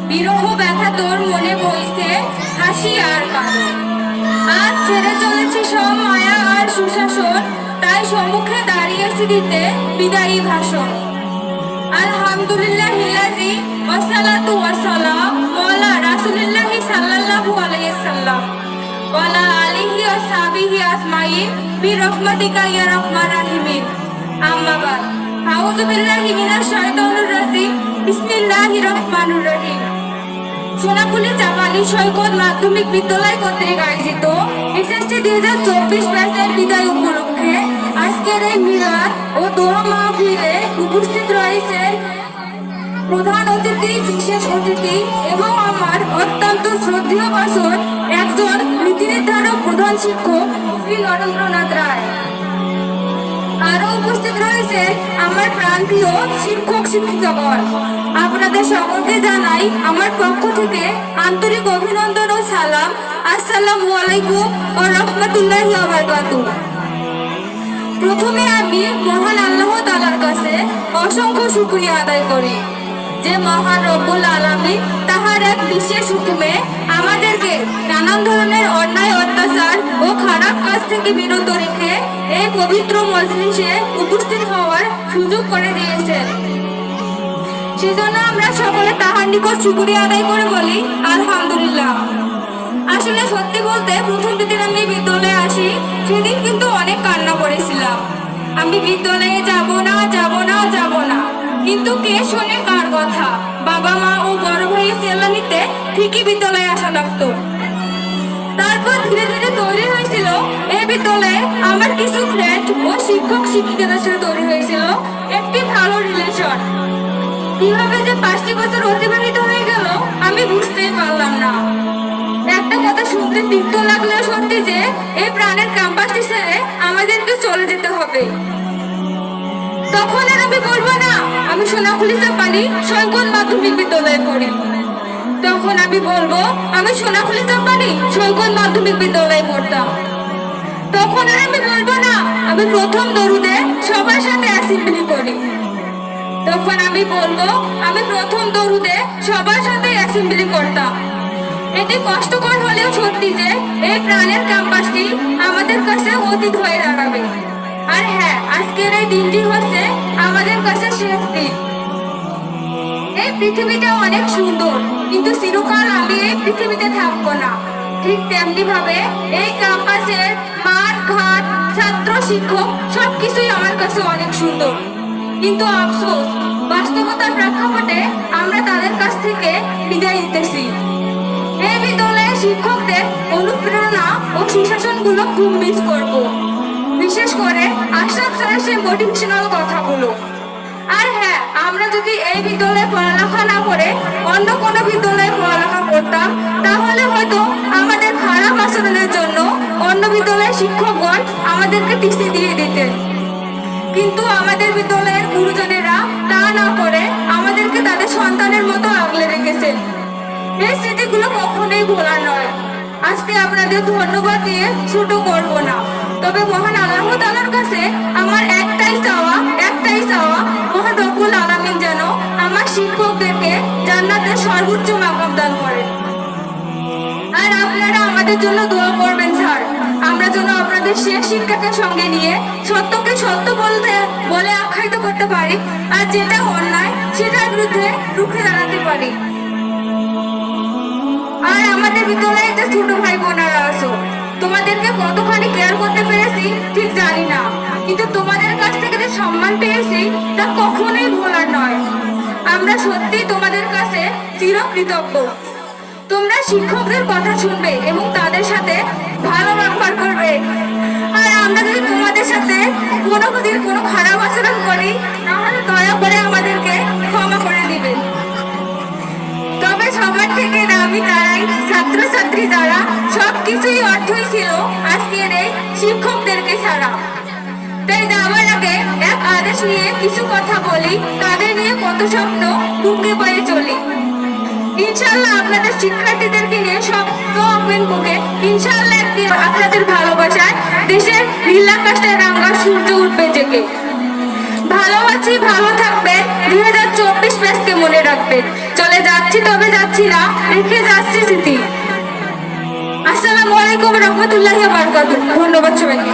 বিরহ ব্যথা তোর মনে বইছে হাসি আর কাঁদন। আজ ছেড়ে চলেছে সব মায়া আর সুশাসন, তাই সম্মুখে দাঁড়িয়েছি দিতে বিদায়ী ভাষণ। আলহামদুলিল্লাহিল্লাযী ওয়াসসালাতু ওয়াসসালাম আলা রাসূলিল্লাহি সাল্লাল্লাহু আলাইহি সাল্লাম ওয়া আলা আলিহি ওয়া সাহবিহি আজমাইন বিরহমাতিকা ইয়া রাহমান রাহিমিন। আম্মা বাদ। আউযু বিল্লাহি মিনাশ শাইতানির রাজিম। বিসমিল্লাহির রহমানির রহিম। সোনাকুলি চাপালি সৈকত মাধ্যমিক বিদ্যালয় কর্তৃক আয়োজিত এসএসসি 2024 ব্যাচের বিদায় উপলক্ষে আজকের এই মিলাদ ও দোয়া মাহফিলে উপস্থিত রয়েছেন প্রধান অতিথি, বিশেষ অতিথি এবং আমার অত্যন্ত শ্রদ্ধেয় বাসন একজন নীতি নির্ধারক প্রধান শিক্ষক শ্রী নরেন্দ্রনাথ রায়। আরো উপস্থিত রয়েছেন আমার প্রান্তীয় শিক্ষক শিক্ষিকাগণ। আপনাদের সকলকে জানাই আমার পক্ষ থেকে আন্তরিক অভিনন্দন ও সালাম। আসসালামু আলাইকুম ওয়া রাহমাতুল্লাহি ওয়া বারাকাতুহু। প্রথমে আমি মহান আল্লাহ তাআলার কাছে অসংখ্য শুকরিয়া আদায় করি যে মহান রব্বুল আলামিন তাহার এক বিশেষ হুকুমে আমাদেরকে নানান ধরনের অন্যায় অত্যাচার ও খারাপ কাজ থেকে বিরত রেখে এই পবিত্র মজলিসে উপস্থিত হওয়ার সুযোগ করে দিয়েছেন। সেজন্য আমরা সকলে তাহার নিকট শুকরিয়া আদায় করে বলি আলহামদুলিল্লাহ। আসলে সত্যি বলতে প্রথম দিন আমি বিদ্যালয়ে আসি, সেদিন কিন্তু অনেক কান্না করেছিলাম। আমি বিদ্যালয়ে যাব না যাব না যাব না, কিন্তু কে শোনে কার কথা? বাবা মা ও বড় ভাইয়ের চেল্লানিতে ঠিকই বিদ্যালয়ে আসা লাগতো। তারপর ধীরে ধীরে তৈরি হয়েছিল এই বিদ্যালয়ে আমার কিছু ফ্রেন্ড ও শিক্ষক শিক্ষিকাদের সাথে তৈরি হয়েছিল একটি ভালো রিলেশন। কিভাবে যে 5টি বছর অতিবাহিত হয়ে গেল আমি বুঝতেই পারলাম না। একটা কথা শুনতে তিক্ত লাগলেও সত্যি যে এই প্রাণের ক্যাম্পাসটি ছেড়ে আমাদেরকে চলে যেতে হবে। তখন আর আমি বলবো না আমি সোনাকুলি চাপালি সৈকত মাধ্যমিক বিদ্যালয়ে পড়ি, তখন আমি বলবো আমি সোনাকুলি চাপালি সৈকত মাধ্যমিক বিদ্যালয়ে পড়তাম। তখন আর আমি বলবো না আমি প্রথম দরুদে সবার সাথে অ্যাসেম্বলি করি, তখন আমি বলবো আমি প্রথম দরুদে সবার সাথে অ্যাসেম্বলি করতাম। এটি কষ্টকর হলেও সত্যি যে এই প্রাণের ক্যাম্পাসটি আমাদের কাছে অতীত হয়ে দাঁড়াবে। আর হ্যাঁ, আজকের এই দিনটি হচ্ছে আমাদের কাছে শেষ দিন। এই পৃথিবীটা অনেক সুন্দর, কিন্তু চিরকাল আমি এই পৃথিবীতে থাকবো না। ঠিক তেমনি ভাবে এই ক্যাম্পাসের মাঠ ঘাট, ছাত্র শিক্ষক সবকিছুই আমার কাছে অনেক সুন্দর, কিন্তু আফসোস বাস্তবতার প্রেক্ষাপটে আমরা তাদের কাছ থেকে বিদায় নিতেছি। এই বিদ্যালয়ের শিক্ষকদের অনুপ্রেরণা ও সুশাসনগুলো খুব মিস করব, বিশেষ করে আশরাফ স্যারের সেই মোটিভেশনাল কথাগুলো। আর হ্যাঁ, আমরা যদি এই বিদ্যালয়ে পড়ালেখা না করে অন্য কোনো বিদ্যালয়ে পড়ালেখা করতাম, তাহলে হয়তো আমাদের খারাপ আচরণের জন্য অন্য বিদ্যালয়ের শিক্ষকগণ আমাদেরকে টিসি দিয়ে দিতেন। কিন্তু আমাদের বিদ্যালয়ের গুরুজনেরা তা না করে আমাদেরকে তাদের সন্তানের মতো আগলে রেখেছেন। এই স্মৃতিগুলো কখনোই ভোলার নয়। আজকে আপনাদের ধন্যবাদ দিয়ে ছোট করব না, তবে মহান আল্লাহ তাআলার কাছে আমার একটাই চাওয়া মহান রব্বুল আলামিন যেন আমার শিক্ষকদেরকে জান্নাতের সর্বোচ্চ মাকাম দান করেন। আর আপনারা আমাদের জন্য দোয়া করবেন স্যার, আমরা যেন আপনাদের শেষ শিক্ষাকে সঙ্গে নিয়ে সত্যকে সত্য বলে আখ্যায়িত করতে পারি, আর যেটা অন্যায় সেটার বিরুদ্ধে রুখে দাঁড়াতে পারি। আর আমাদের বিদ্যালয়ে যে ছোট ভাই বোনেরা আছো, তোমাদেরকে কতখানি কেয়ার করতে পেরেছি ঠিক জানি না, কিন্তু তোমাদের কাছ থেকে যে সম্মান পেয়েছি তা কখনোই ভোলার নয়। আমরা সত্যি তোমাদের কাছে চিরকৃতজ্ঞ। তোমরা শিক্ষকদের কথা শুনবে এবং তাদের সাথে ভালো ব্যবহার করবে। আর আমরা যদি তোমাদের সাথে কোনো খারাপ আচরণ করি, তাহলে দয়া করে আমাদেরকে ক্ষমা করে দিবে। তবে সবার থেকে দামি তারাই ছাত্রছাত্রী যারা সবকিছুই অর্থই ছিল আজকের এই শিক্ষকদেরকে ছাড়া। তাই যাওয়ার আগে এক আদেশ নিয়ে কিছু কথা বলি, তাদের নিয়ে কত স্বপ্ন বুকে বয়ে চলি। ইনশাআল্লাহ আপনাদের শিক্ষার্থীদেরকে নিয়ে স্বপ্ন আঁকবেন বুকে। ইনশাআল্লাহ একদিন আপনাদের ভালোবাসায় দেশের নীল আকাশে রাঙা সূর্য উঠবে জেগে। ভালো আছি, ভালো থাকবেন। 2024 ব্যাচকে মনে রাখবেন। চলে যাচ্ছি তবে যাচ্ছি না, রেখে যাচ্ছি স্মৃতি। আসসালামু আলাইকুম রহমতুল্লাহি ওয়া বারাকাতুহু। ধন্যবাদ সবাইকে।